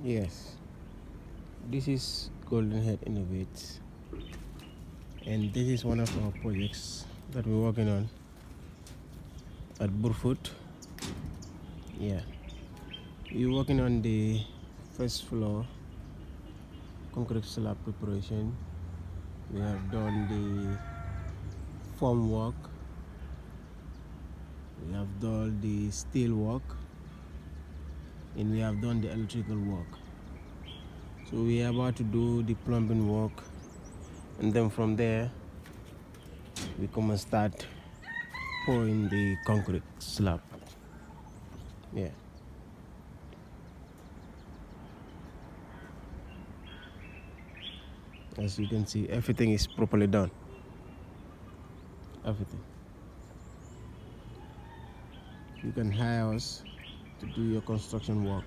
Yes, this is Golden Head Innovates, and this is one of our projects that we're working on at Burfoot. Yeah, we're working on the first floor concrete slab preparation. We have done the form work, we have done the steel work, and we have done the electrical work. So we are about to do the plumbing work, and then from there we come and start pouring the concrete slab. Yeah. As you can see, everything is properly done. Everything. You can hire us to do your construction work.